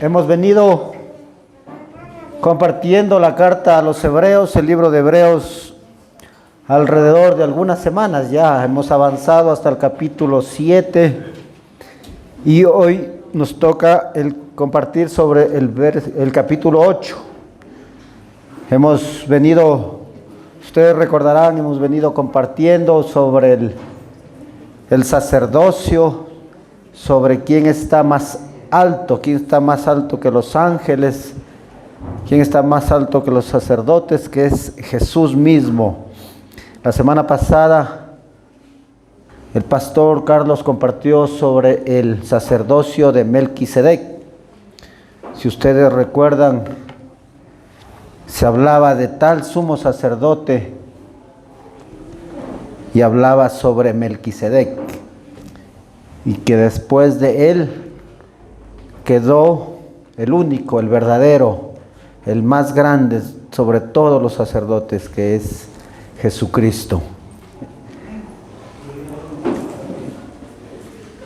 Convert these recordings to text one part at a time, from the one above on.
Hemos venido compartiendo la carta a los Hebreos, el libro de Hebreos, alrededor de algunas semanas ya. Hemos avanzado hasta el capítulo 7 y hoy nos toca el compartir sobre el capítulo 8. Hemos venido, ustedes recordarán, hemos venido compartiendo sobre el sacerdocio, sobre quién está más alto que los ángeles, quién está más alto que los sacerdotes, que es Jesús mismo. La semana pasada el pastor Carlos compartió sobre el sacerdocio de Melquisedec. Si ustedes recuerdan, se hablaba de tal sumo sacerdote y hablaba sobre Melquisedec, y que después de él quedó el único, el verdadero, el más grande sobre todos los sacerdotes, que es Jesucristo.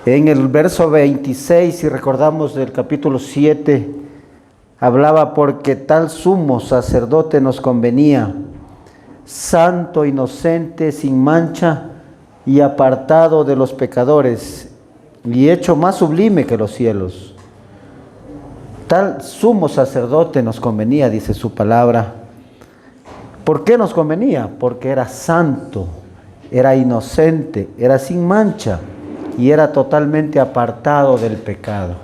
En el verso 26, si recordamos del capítulo 7, hablaba: porque tal sumo sacerdote nos convenía, santo, inocente, sin mancha y apartado de los pecadores, y hecho más sublime que los cielos. Tal sumo sacerdote nos convenía, dice su palabra. ¿Por qué nos convenía? Porque era santo, era inocente, era sin mancha y era totalmente apartado del pecado.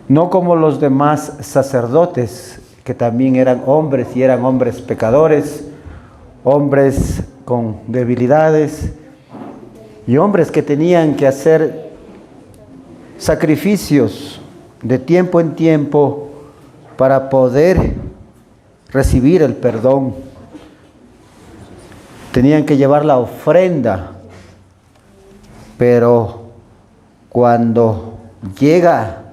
No como los demás sacerdotes, que también eran hombres y eran hombres pecadores, hombres con debilidades y hombres que tenían que hacer sacrificios de tiempo en tiempo para poder recibir el perdón. Tenían que llevar la ofrenda, pero cuando llega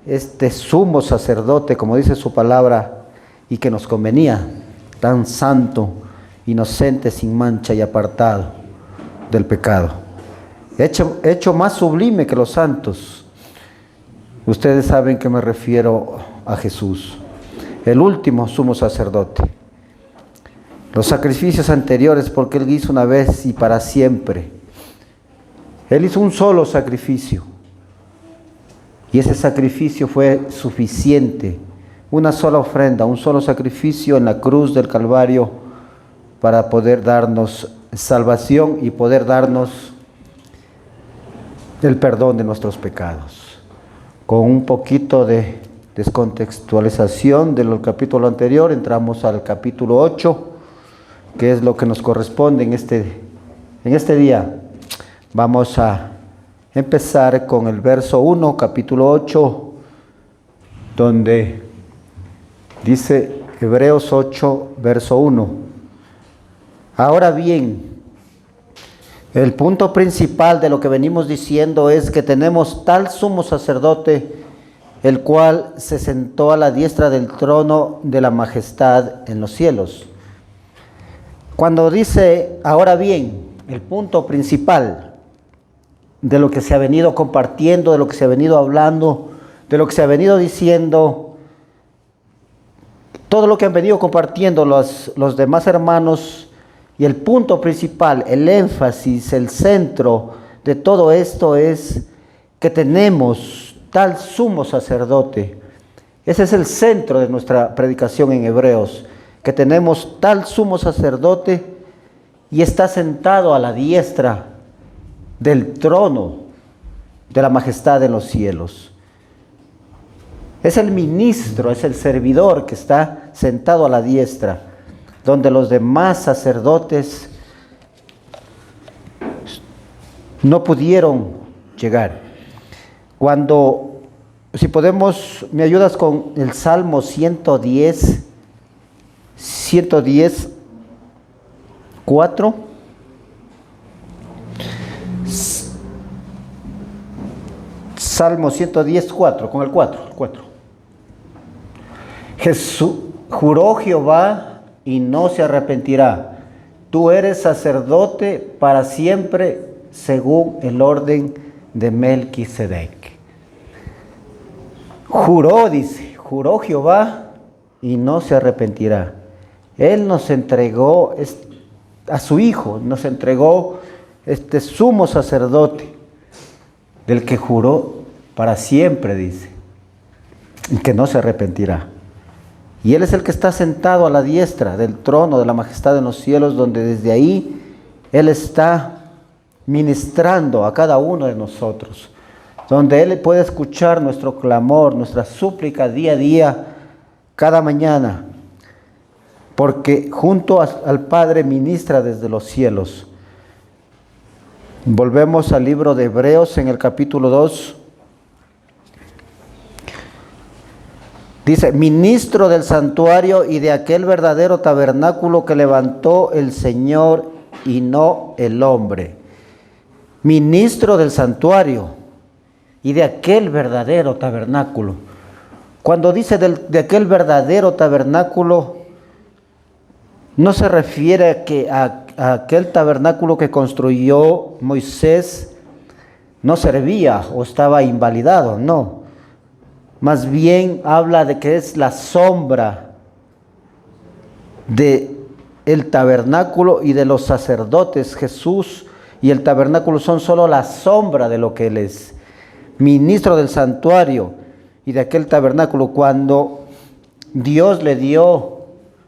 este sumo sacerdote, como dice su palabra, y que nos convenía, tan santo, inocente, sin mancha y apartado del pecado, hecho más sublime que los santos. Ustedes saben que me refiero a Jesús, el último sumo sacerdote. Los sacrificios anteriores, porque Él hizo una vez y para siempre. Él hizo un solo sacrificio, y ese sacrificio fue suficiente. Una sola ofrenda, un solo sacrificio en la cruz del Calvario para poder darnos salvación y poder darnos el perdón de nuestros pecados. Con un poquito de descontextualización del capítulo anterior, entramos al capítulo 8, que es lo que nos corresponde en este día. Vamos a empezar con el verso 1, capítulo 8, donde dice Hebreos 8, verso 1. Ahora bien, el punto principal de lo que venimos diciendo es que tenemos tal sumo sacerdote, el cual se sentó a la diestra del trono de la majestad en los cielos. Cuando dice ahora bien, el punto principal de lo que se ha venido compartiendo, de lo que se ha venido hablando, de lo que se ha venido diciendo, todo lo que han venido compartiendo los demás hermanos, y el punto principal, el énfasis, el centro de todo esto es que tenemos tal sumo sacerdote. Ese es el centro de nuestra predicación en Hebreos, que tenemos tal sumo sacerdote y está sentado a la diestra del trono de la majestad en los cielos. Es el ministro, es el servidor que está sentado a la diestra, donde los demás sacerdotes no pudieron llegar. Si podemos, me ayudas con el Salmo 110, 4. Salmo 110, 4, con el 4. Jesús juró Jehová y no se arrepentirá. Tú eres sacerdote para siempre, según el orden de Melquisedec. Juró, dice, juró Jehová y no se arrepentirá. Él nos entregó a su Hijo, nos entregó este sumo sacerdote, del que juró para siempre, dice, y que no se arrepentirá. Y Él es el que está sentado a la diestra del trono de la majestad en los cielos, donde desde ahí Él está ministrando a cada uno de nosotros, donde Él puede escuchar nuestro clamor, nuestra súplica día a día, cada mañana, porque junto al Padre ministra desde los cielos. Volvemos al libro de Hebreos en el capítulo 2. Dice, ministro del santuario y de aquel verdadero tabernáculo que levantó el Señor y no el hombre. Ministro del santuario y de aquel verdadero tabernáculo. Cuando dice de aquel verdadero tabernáculo, no se refiere a aquel tabernáculo que construyó Moisés no servía o estaba invalidado, no. Más bien habla de que es la sombra de el tabernáculo y de los sacerdotes. Jesús y el tabernáculo son solo la sombra de lo que Él es. Ministro del santuario y de aquel tabernáculo, cuando Dios le dio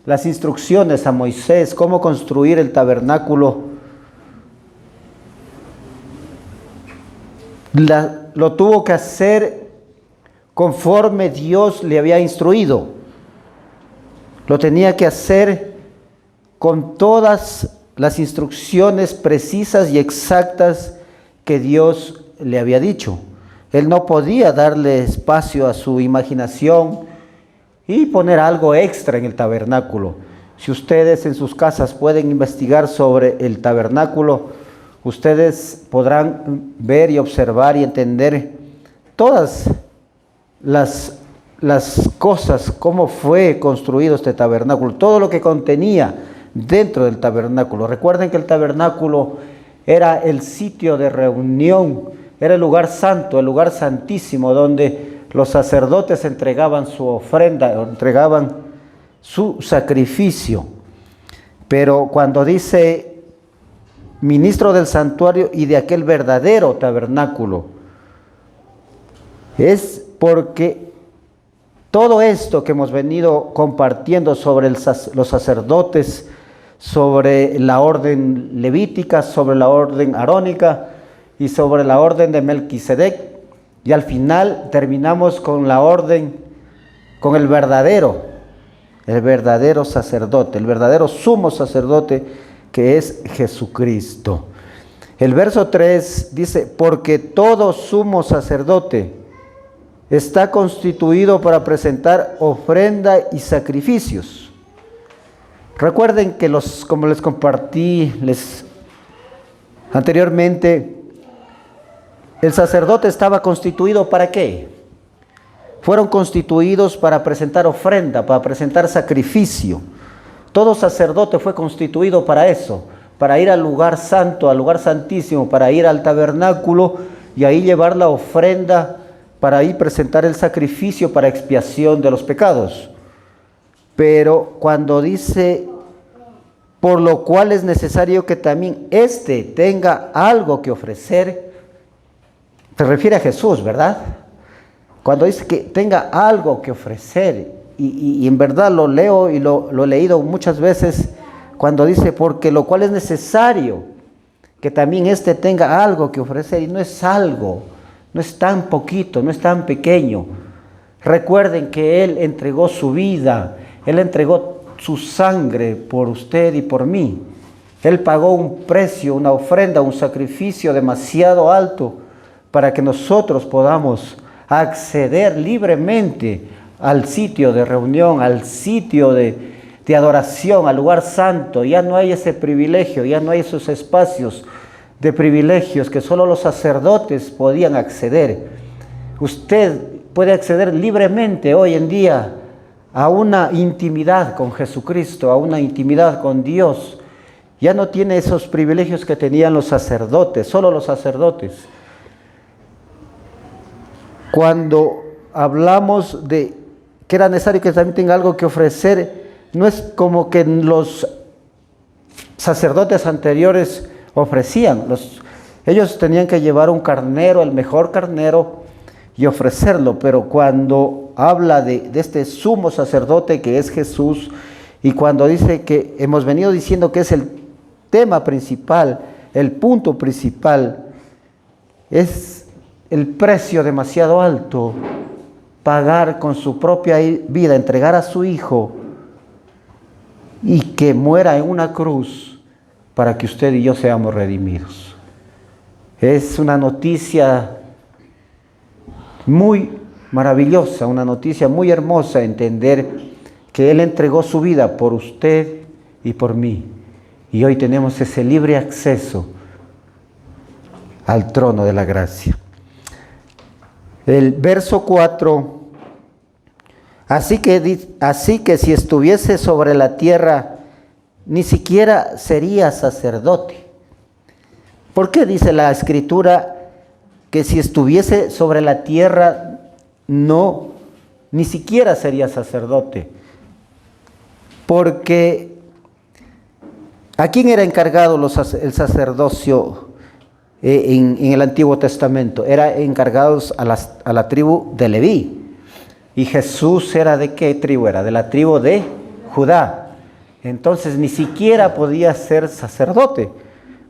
las instrucciones a Moisés, cómo construir el tabernáculo, lo tuvo que hacer conforme Dios le había instruido. Lo tenía que hacer con todas las instrucciones precisas y exactas que Dios le había dicho. Él no podía darle espacio a su imaginación y poner algo extra en el tabernáculo. Si ustedes en sus casas pueden investigar sobre el tabernáculo, ustedes podrán ver y observar y entender todas las cosas, cómo fue construido este tabernáculo, todo lo que contenía dentro del tabernáculo. Recuerden que el tabernáculo era el sitio de reunión, era el lugar santo, el lugar santísimo, donde los sacerdotes entregaban su ofrenda, entregaban su sacrificio. Pero cuando dice ministro del santuario y de aquel verdadero tabernáculo, es porque todo esto que hemos venido compartiendo sobre los sacerdotes, sobre la orden levítica, sobre la orden arónica y sobre la orden de Melquisedec, y al final terminamos con la orden, con el verdadero sacerdote, el verdadero sumo sacerdote, que es Jesucristo. El verso 3 dice, porque todo sumo sacerdote está constituido para presentar ofrenda y sacrificios. Recuerden que como les compartí anteriormente, el sacerdote estaba constituido ¿para qué? Fueron constituidos para presentar ofrenda, para presentar sacrificio. Todo sacerdote fue constituido para eso, para ir al lugar santo, al lugar santísimo, para ir al tabernáculo y ahí llevar la ofrenda, para ahí presentar el sacrificio para expiación de los pecados. Pero cuando dice, por lo cual es necesario que también éste tenga algo que ofrecer, se refiere a Jesús, ¿verdad? Cuando dice que tenga algo que ofrecer, y en verdad lo leo y lo he leído muchas veces, cuando dice, porque lo cual es necesario que también éste tenga algo que ofrecer, y no es algo, no es tan poquito, no es tan pequeño. Recuerden que Él entregó su vida, Él entregó su sangre por usted y por mí. Él pagó un precio, una ofrenda, un sacrificio demasiado alto, para que nosotros podamos acceder libremente al sitio de reunión, al sitio de adoración, al lugar santo. Ya no hay ese privilegio, ya no hay esos espacios de privilegios que solo los sacerdotes podían acceder. Usted puede acceder libremente hoy en día a una intimidad con Jesucristo, a una intimidad con Dios. Ya no tiene esos privilegios que tenían los sacerdotes, solo los sacerdotes. Cuando hablamos de que era necesario que también tenga algo que ofrecer, no es como que los sacerdotes anteriores ofrecían. Ellos tenían que llevar un carnero, el mejor carnero, y ofrecerlo. Pero cuando habla de este sumo sacerdote que es Jesús, y cuando dice que hemos venido diciendo que es el tema principal, el punto principal, es el precio demasiado alto, pagar con su propia vida, entregar a su Hijo y que muera en una cruz para que usted y yo seamos redimidos. Es una noticia muy maravillosa, una noticia muy hermosa, entender que Él entregó su vida por usted y por mí. Y hoy tenemos ese libre acceso al trono de la gracia. El verso 4, así que si estuviese sobre la tierra, ni siquiera sería sacerdote. ¿Por qué dice la Escritura que si estuviese sobre la tierra, ni siquiera sería sacerdote? Porque ¿a quién era encargado el sacerdocio en el Antiguo Testamento? Era encargados a la tribu de Leví. ¿Y Jesús era de qué tribu? Era de la tribu de Judá. Entonces ni siquiera podía ser sacerdote,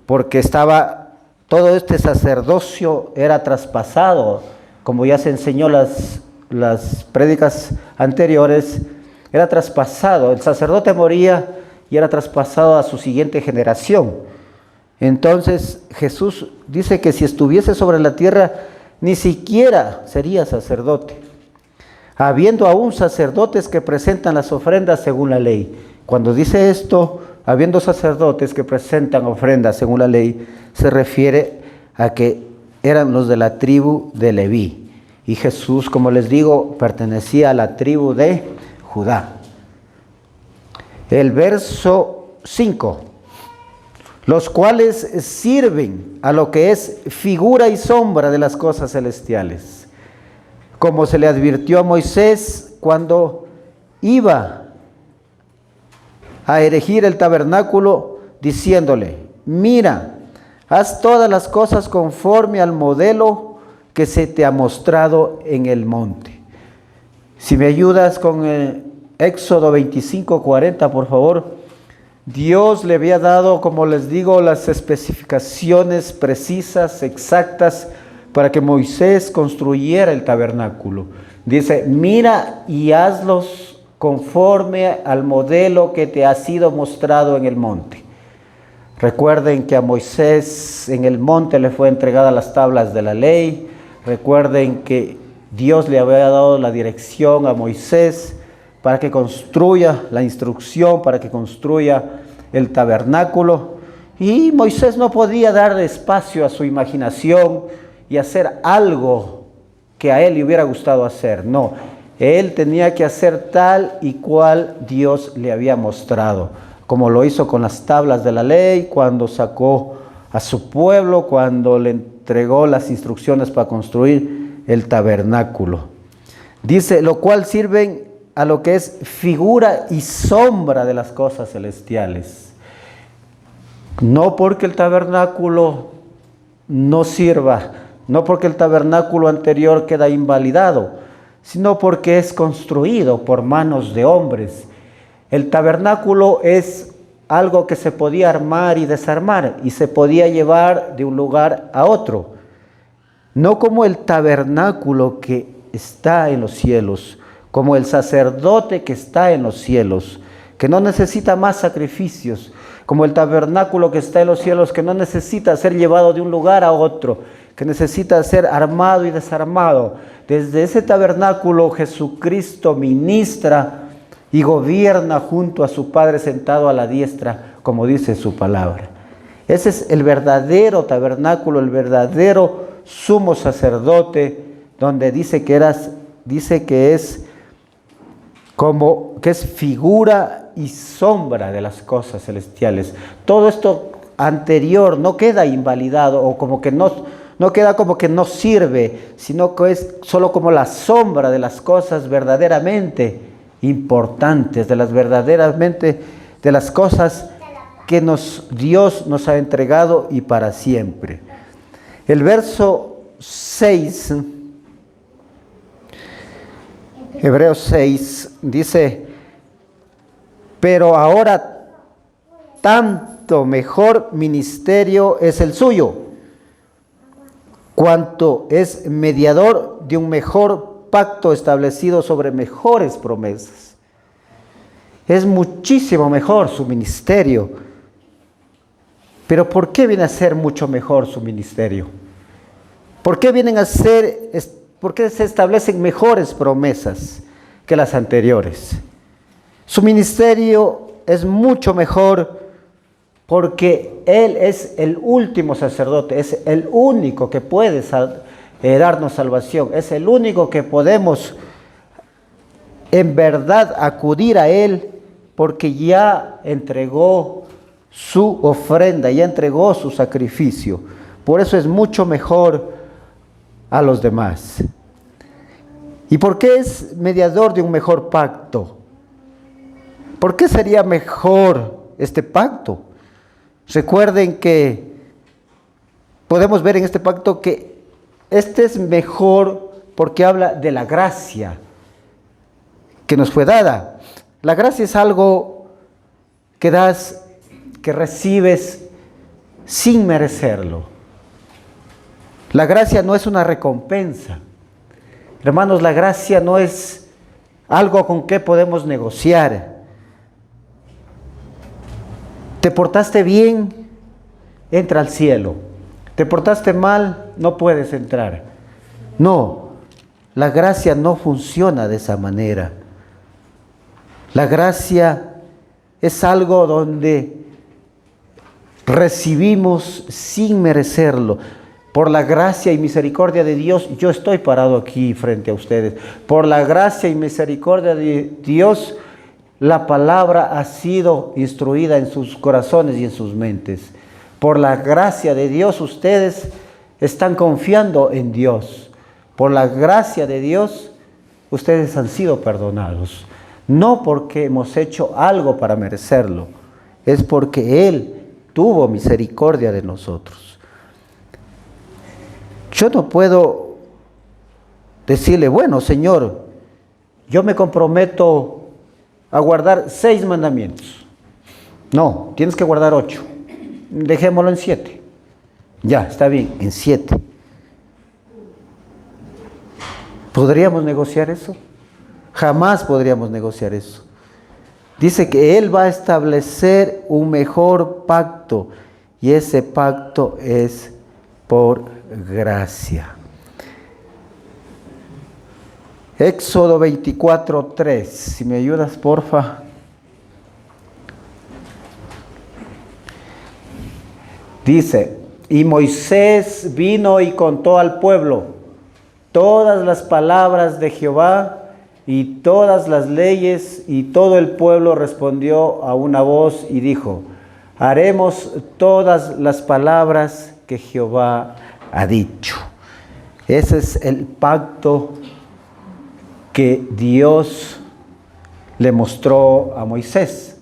porque todo este sacerdocio era traspasado, como ya se enseñó las prédicas anteriores, era traspasado. El sacerdote moría y era traspasado a su siguiente generación. Entonces Jesús dice que si estuviese sobre la tierra, ni siquiera sería sacerdote, habiendo aún sacerdotes que presentan las ofrendas según la ley. Cuando dice esto, habiendo sacerdotes que presentan ofrendas según la ley, se refiere a que eran los de la tribu de Leví. Y Jesús, como les digo, pertenecía a la tribu de Judá. El verso 5, los cuales sirven a lo que es figura y sombra de las cosas celestiales, como se le advirtió a Moisés cuando iba a erigir el tabernáculo, diciéndole: mira, haz todas las cosas conforme al modelo que se te ha mostrado en el monte. Si me ayudas con el Éxodo 25:40, por favor. Dios le había dado, como les digo, las especificaciones precisas, exactas, para que Moisés construyera el tabernáculo. Dice: mira y hazlos conforme al modelo que te ha sido mostrado en el monte. Recuerden que a Moisés en el monte le fue entregada las tablas de la ley. Recuerden que Dios le había dado la dirección a Moisés para que construya la instrucción, para que construya el tabernáculo. Y Moisés no podía dar espacio a su imaginación y hacer algo que a él le hubiera gustado hacer. No, él tenía que hacer tal y cual Dios le había mostrado, como lo hizo con las tablas de la ley, cuando sacó a su pueblo, cuando le entregó las instrucciones para construir el tabernáculo. Dice: lo cual sirven a lo que es figura y sombra de las cosas celestiales. No porque el tabernáculo no sirva, no porque el tabernáculo anterior queda invalidado, sino porque es construido por manos de hombres. El tabernáculo es algo que se podía armar y desarmar y se podía llevar de un lugar a otro. No como el tabernáculo que está en los cielos, como el sacerdote que está en los cielos, que no necesita más sacrificios, como el tabernáculo que está en los cielos, que no necesita ser llevado de un lugar a otro, que necesita ser armado y desarmado. Desde ese tabernáculo Jesucristo ministra y gobierna junto a su Padre sentado a la diestra, como dice su palabra. Ese es el verdadero tabernáculo, el verdadero sumo sacerdote, donde dice que es figura y sombra de las cosas celestiales. Todo esto anterior no queda invalidado, o como que no no queda como que no sirve, sino que es solo como la sombra de las cosas verdaderamente importantes, de las cosas que Dios nos ha entregado y para siempre. El verso 6, Hebreos 6, dice: pero ahora tanto mejor ministerio es el suyo, cuanto es mediador de un mejor pacto establecido sobre mejores promesas. Es muchísimo mejor su ministerio. Pero ¿por qué viene a ser mucho mejor su ministerio? ¿Por qué por qué se establecen mejores promesas que las anteriores? Su ministerio es mucho mejor porque Él es el último sacerdote, es el único que puede darnos salvación, es el único que podemos en verdad acudir a Él porque ya entregó su ofrenda, ya entregó su sacrificio. Por eso es mucho mejor a los demás. ¿Y por qué es mediador de un mejor pacto? ¿Por qué sería mejor este pacto? Recuerden que podemos ver en este pacto que este es mejor porque habla de la gracia que nos fue dada. La gracia es algo que das, que recibes sin merecerlo. La gracia no es una recompensa. Hermanos, la gracia no es algo con que podemos negociar. Te portaste bien, entra al cielo. Te portaste mal, no puedes entrar. No, la gracia no funciona de esa manera. La gracia es algo donde recibimos sin merecerlo. Por la gracia y misericordia de Dios, yo estoy parado aquí frente a ustedes. Por la gracia y misericordia de Dios, la palabra ha sido instruida en sus corazones y en sus mentes. Por la gracia de Dios, ustedes están confiando en Dios. Por la gracia de Dios, ustedes han sido perdonados. No porque hemos hecho algo para merecerlo, es porque Él tuvo misericordia de nosotros. Yo no puedo decirle, bueno, Señor, yo me comprometo a guardar 6 mandamientos. No, tienes que guardar 8. Dejémoslo en 7. Ya, está bien, en 7. ¿Podríamos negociar eso? Jamás podríamos negociar eso. Dice que Él va a establecer un mejor pacto y ese pacto es por gracia. Éxodo 24:3, si me ayudas, porfa. Dice: y Moisés vino y contó al pueblo todas las palabras de Jehová y todas las leyes, y todo el pueblo respondió a una voz y dijo: haremos todas las palabras que Jehová ha dicho. Ese es el pacto que Dios le mostró a Moisés.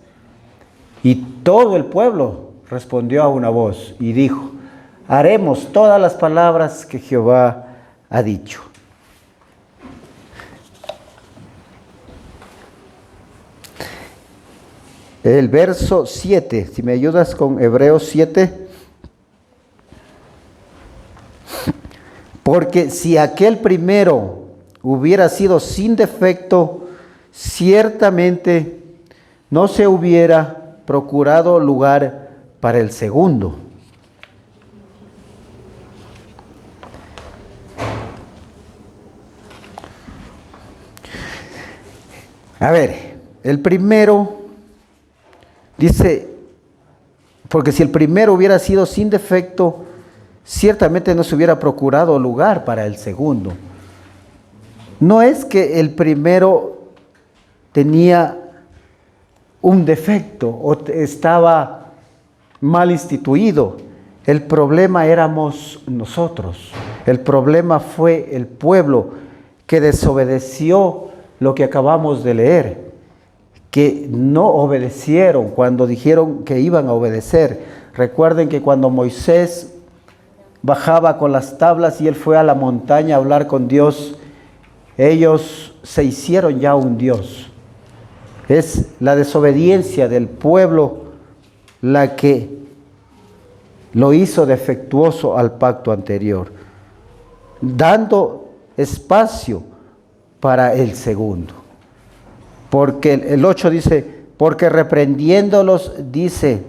Y todo el pueblo respondió a una voz y dijo: haremos todas las palabras que Jehová ha dicho. El verso 7, si me ayudas con Hebreos 7. Porque si aquel primero hubiera sido sin defecto, ciertamente no se hubiera procurado lugar para el segundo. A ver, el primero dice, porque si el primero hubiera sido sin defecto, ciertamente no se hubiera procurado lugar para el segundo. No es que el primero tenía un defecto o estaba mal instituido. El problema éramos nosotros. El problema fue el pueblo que desobedeció lo que acabamos de leer, que no obedecieron cuando dijeron que iban a obedecer. Recuerden que cuando Moisés bajaba con las tablas y él fue a la montaña a hablar con Dios, ellos se hicieron ya un Dios. Es la desobediencia del pueblo la que lo hizo defectuoso al pacto anterior, dando espacio para el segundo. Porque el 8 dice, porque reprendiéndolos dice,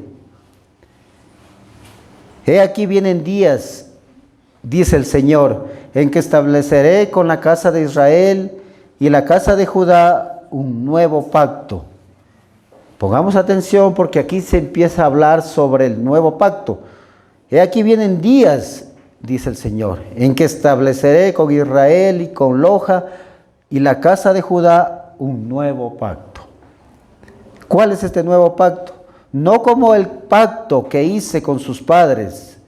he aquí vienen días, dice el Señor, en que estableceré con la casa de Israel y la casa de Judá un nuevo pacto. Pongamos atención porque aquí se empieza a hablar sobre el nuevo pacto. He aquí vienen días, dice el Señor, en que estableceré con Israel y con Loja y la casa de Judá un nuevo pacto. ¿Cuál es este nuevo pacto? No como el pacto que hice con sus padres,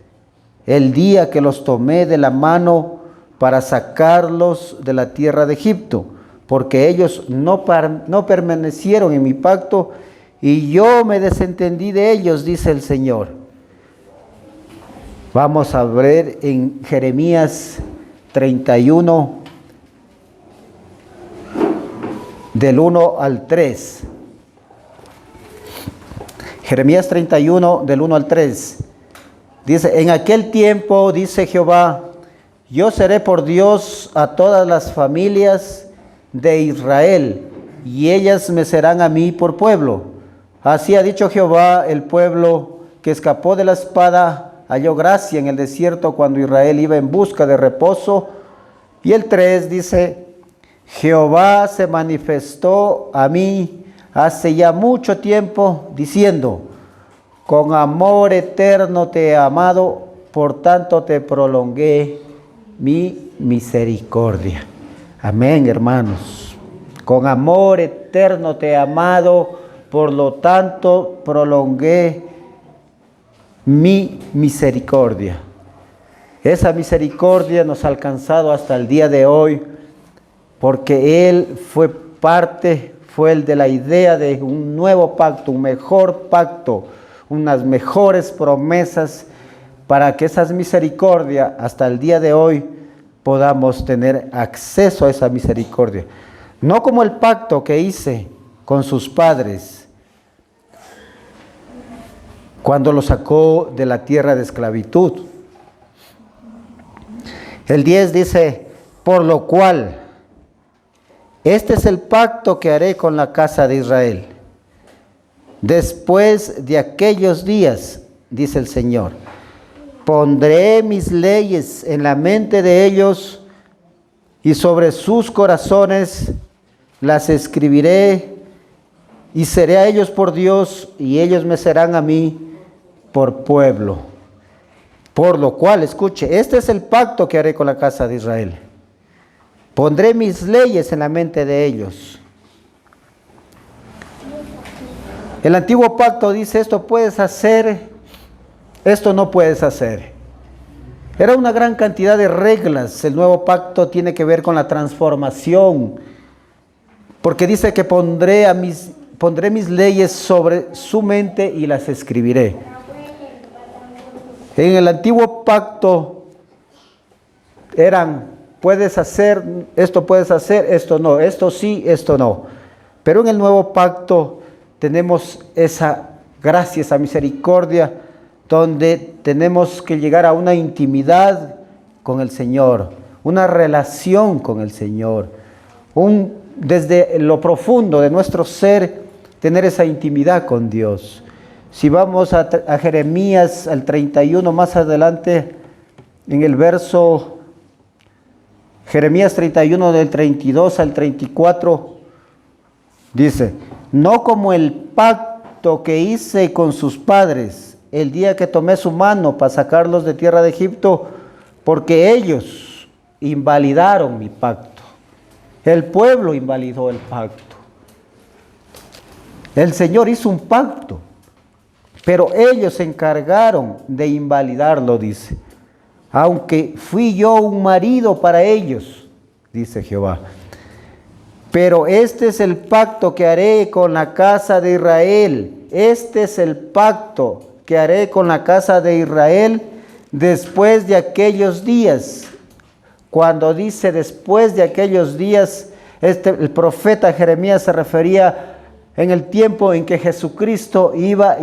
el día que los tomé de la mano para sacarlos de la tierra de Egipto, porque ellos no permanecieron en mi pacto y yo me desentendí de ellos, dice el Señor. Vamos a ver en Jeremías 31, del 1 al 3. Jeremías 31, del 1 al 3. Dice, en aquel tiempo, dice Jehová, yo seré por Dios a todas las familias de Israel, y ellas me serán a mí por pueblo. Así ha dicho Jehová, el pueblo que escapó de la espada halló gracia en el desierto cuando Israel iba en busca de reposo. Y el 3 dice, Jehová se manifestó a mí hace ya mucho tiempo, diciendo, con amor eterno te he amado, por tanto te prolongué mi misericordia. Amén, hermanos. Con amor eterno te he amado, por lo tanto prolongué mi misericordia. Esa misericordia nos ha alcanzado hasta el día de hoy, porque Él fue el de la idea de un nuevo pacto, un mejor pacto, unas mejores promesas, para que esas misericordias hasta el día de hoy podamos tener acceso a esa misericordia. No como el pacto que hice con sus padres cuando los sacó de la tierra de esclavitud. El 10 dice, por lo cual, este es el pacto que haré con la casa de Israel. Después de aquellos días, dice el Señor, pondré mis leyes en la mente de ellos y sobre sus corazones las escribiré y seré a ellos por Dios y ellos me serán a mí por pueblo. Por lo cual, escuche, este es el pacto que haré con la casa de Israel. Pondré mis leyes en la mente de ellos. El antiguo pacto dice, esto puedes hacer, esto no puedes hacer. Era una gran cantidad de reglas. El nuevo pacto tiene que ver con la transformación, porque dice que pondré mis leyes sobre su mente y las escribiré. En el antiguo pacto eran, puedes hacer, esto no, esto sí, esto no. Pero en el nuevo pacto tenemos esa gracia, esa misericordia, donde tenemos que llegar a una intimidad con el Señor, una relación con el Señor, desde lo profundo de nuestro ser, tener esa intimidad con Dios. Si vamos a Jeremías, al 31, más adelante, en el verso, Jeremías 31, del 32 al 34, dice, no como el pacto que hice con sus padres, el día que tomé su mano para sacarlos de tierra de Egipto, porque ellos invalidaron mi pacto. El pueblo invalidó el pacto. El Señor hizo un pacto, pero ellos se encargaron de invalidarlo, dice. Aunque fui yo un marido para ellos, dice Jehová. Pero este es el pacto que haré con la casa de Israel. Este es el pacto que haré con la casa de Israel después de aquellos días. Cuando dice después de aquellos días, el profeta Jeremías se refería en el tiempo en que Jesucristo iba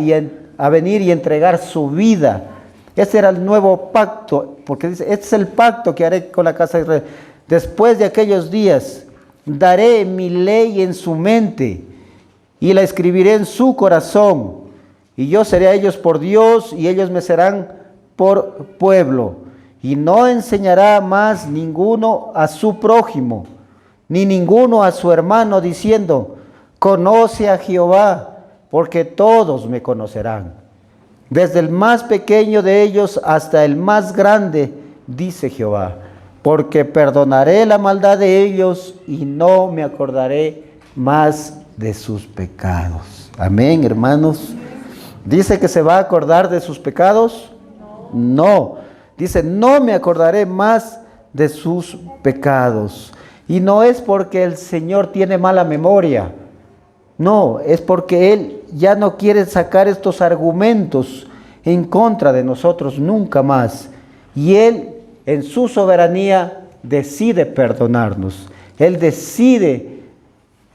a venir y entregar su vida. Ese era el nuevo pacto, porque dice, este es el pacto que haré con la casa de Israel. Después de aquellos días, daré mi ley en su mente y la escribiré en su corazón. Y yo seré a ellos por Dios y ellos me serán por pueblo. Y no enseñará más ninguno a su prójimo, ni ninguno a su hermano, diciendo, conoce a Jehová, porque todos me conocerán. Desde el más pequeño de ellos hasta el más grande, dice Jehová, porque perdonaré la maldad de ellos y no me acordaré más de sus pecados. Amén, hermanos. ¿Dice que se va a acordar de sus pecados? No. Dice, no me acordaré más de sus pecados. Y no es porque el Señor tiene mala memoria. No, es porque Él ya no quiere sacar estos argumentos en contra de nosotros nunca más. Y Él, en su soberanía, decide perdonarnos. Él decide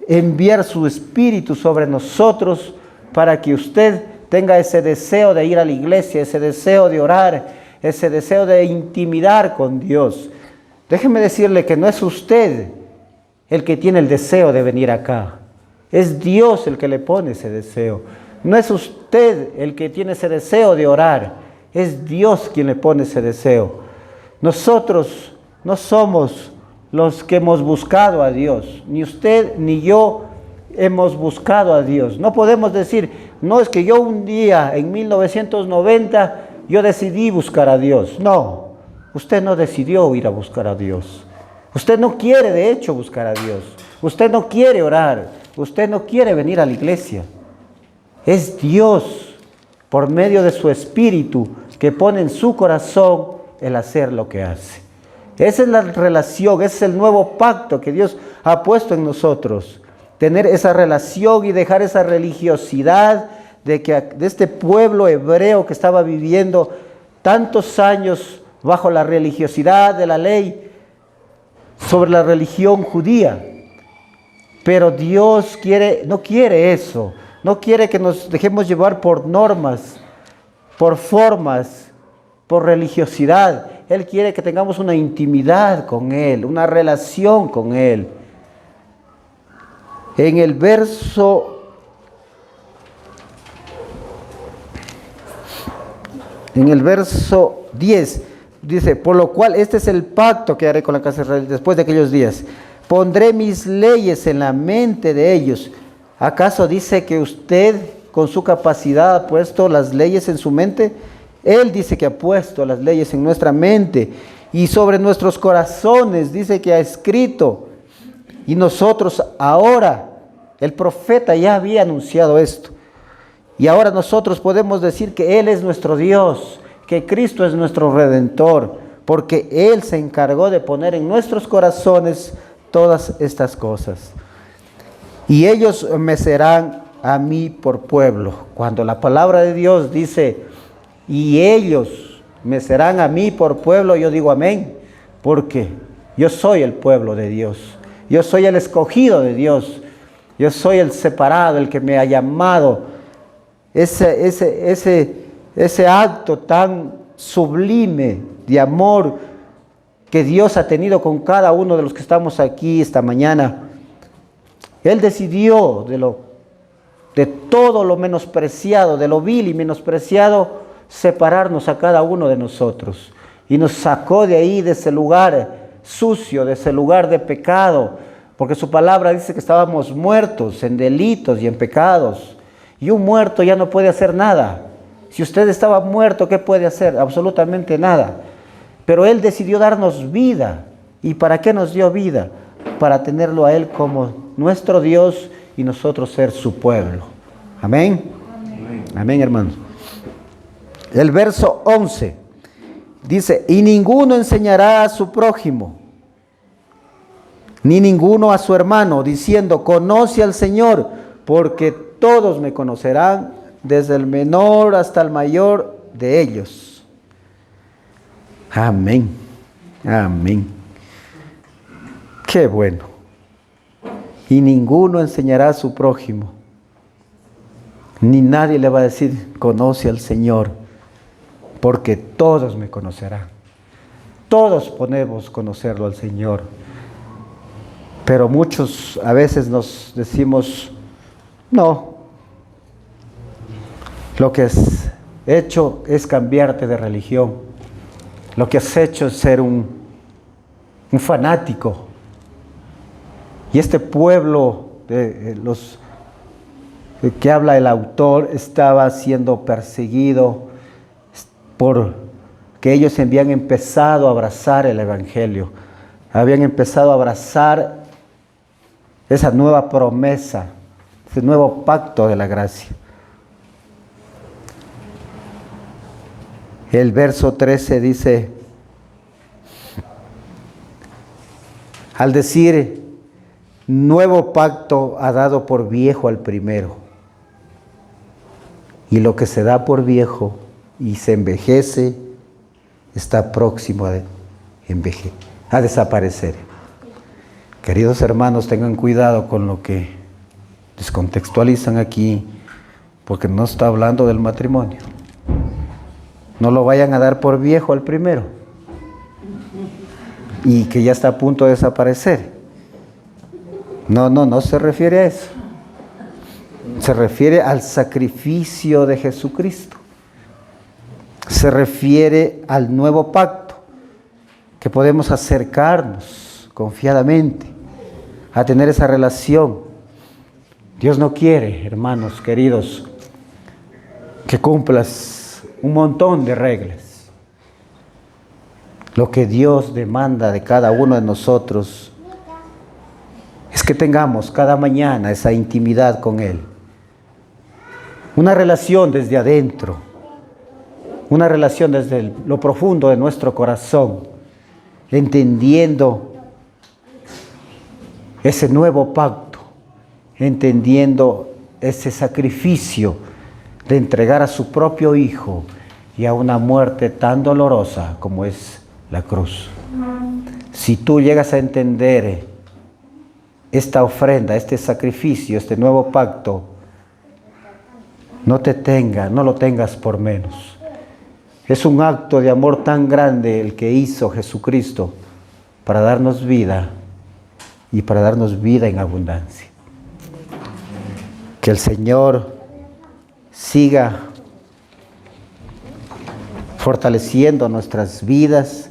enviar su Espíritu sobre nosotros para que usted tenga ese deseo de ir a la iglesia, ese deseo de orar, ese deseo de intimidar con Dios. Déjeme decirle que no es usted el que tiene el deseo de venir acá. Es Dios el que le pone ese deseo. No es usted el que tiene ese deseo de orar. Es Dios quien le pone ese deseo. Nosotros no somos los que hemos buscado a Dios. Ni usted ni yo hemos buscado a Dios. No podemos decir, no, es que yo un día en 1990 yo decidí buscar a Dios. No, usted no decidió ir a buscar a Dios. Usted no quiere de hecho buscar a Dios. Usted no quiere orar. Usted no quiere venir a la iglesia. Es Dios, por medio de su Espíritu, que pone en su corazón el hacer lo que hace. Esa es la relación, ese es el nuevo pacto que Dios ha puesto en nosotros. Tener esa relación y dejar esa religiosidad de este pueblo hebreo que estaba viviendo tantos años bajo la religiosidad de la ley sobre la religión judía. Pero Dios no quiere eso. No quiere que nos dejemos llevar por normas, por formas, por religiosidad. Él quiere que tengamos una intimidad con Él, una relación con Él. En el verso 10 dice, por lo cual este es el pacto que haré con la casa de Israel después de aquellos días. Pondré mis leyes en la mente de ellos. ¿Acaso dice que usted con su capacidad ha puesto las leyes en su mente? Él dice que ha puesto las leyes en nuestra mente y sobre nuestros corazones dice que ha escrito. Y nosotros ahora, el profeta ya había anunciado esto. Y ahora nosotros podemos decir que Él es nuestro Dios, que Cristo es nuestro Redentor, porque Él se encargó de poner en nuestros corazones todas estas cosas. Y ellos me serán a mí por pueblo. Cuando la palabra de Dios dice, y ellos me serán a mí por pueblo, yo digo amén, porque yo soy el pueblo de Dios. Yo soy el escogido de Dios. Yo soy el separado, el que me ha llamado. Ese acto tan sublime de amor que Dios ha tenido con cada uno de los que estamos aquí esta mañana. Él decidió de todo lo menospreciado, de lo vil y menospreciado, separarnos a cada uno de nosotros. Y nos sacó de ahí, de ese lugar sucio, de ese lugar de pecado. Porque su palabra dice que estábamos muertos en delitos y en pecados. Y un muerto ya no puede hacer nada. Si usted estaba muerto, ¿qué puede hacer? Absolutamente nada. Pero Él decidió darnos vida. ¿Y para qué nos dio vida? Para tenerlo a Él como nuestro Dios y nosotros ser su pueblo. Amén. Amén, hermanos. El verso 11 dice, y ninguno enseñará a su prójimo, ni ninguno a su hermano, diciendo, conoce al Señor, porque todos me conocerán, desde el menor hasta el mayor de ellos. Amén, amén. Qué bueno. Y ninguno enseñará a su prójimo, ni nadie le va a decir, conoce al Señor, porque todos me conocerán. Todos podemos conocerlo al Señor. Pero muchos a veces nos decimos, no, lo que has hecho es cambiarte de religión. Lo que has hecho es ser un fanático. Y este pueblo de los que habla el autor estaba siendo perseguido porque ellos habían empezado a abrazar el Evangelio. Habían empezado a abrazar esa nueva promesa, ese nuevo pacto de la gracia. El verso 13 dice, al decir, nuevo pacto ha dado por viejo al primero. Y lo que se da por viejo y se envejece, está próximo a desaparecer. Queridos hermanos, tengan cuidado con lo que descontextualizan aquí, porque no está hablando del matrimonio. No lo vayan a dar por viejo al primero y que ya está a punto de desaparecer. No se refiere a eso. Se refiere al sacrificio de Jesucristo. Se refiere al nuevo pacto, que podemos acercarnos confiadamente a tener esa relación. Dios no quiere, hermanos queridos, que cumplas un montón de reglas. Lo que Dios demanda de cada uno de nosotros es que tengamos cada mañana esa intimidad con Él. Una relación desde adentro, una relación desde lo profundo de nuestro corazón, entendiendo ese nuevo pacto, entendiendo ese sacrificio de entregar a su propio Hijo y a una muerte tan dolorosa como es la cruz. Si tú llegas a entender esta ofrenda, este sacrificio, este nuevo pacto, no lo tengas por menos. Es un acto de amor tan grande el que hizo Jesucristo para darnos vida y para darnos vida en abundancia. Que el Señor siga fortaleciendo nuestras vidas,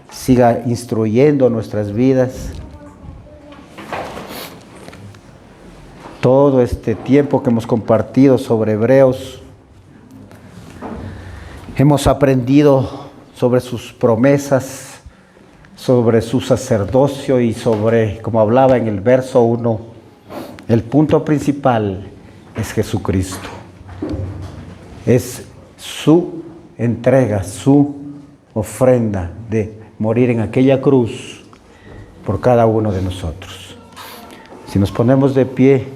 siga instruyendo nuestras vidas. Todo este tiempo que hemos compartido sobre Hebreos, hemos aprendido sobre sus promesas, sobre su sacerdocio y sobre, como hablaba en el verso 1, el punto principal es Jesucristo. Es su entrega, su ofrenda de morir en aquella cruz por cada uno de nosotros. Si nos ponemos de pie,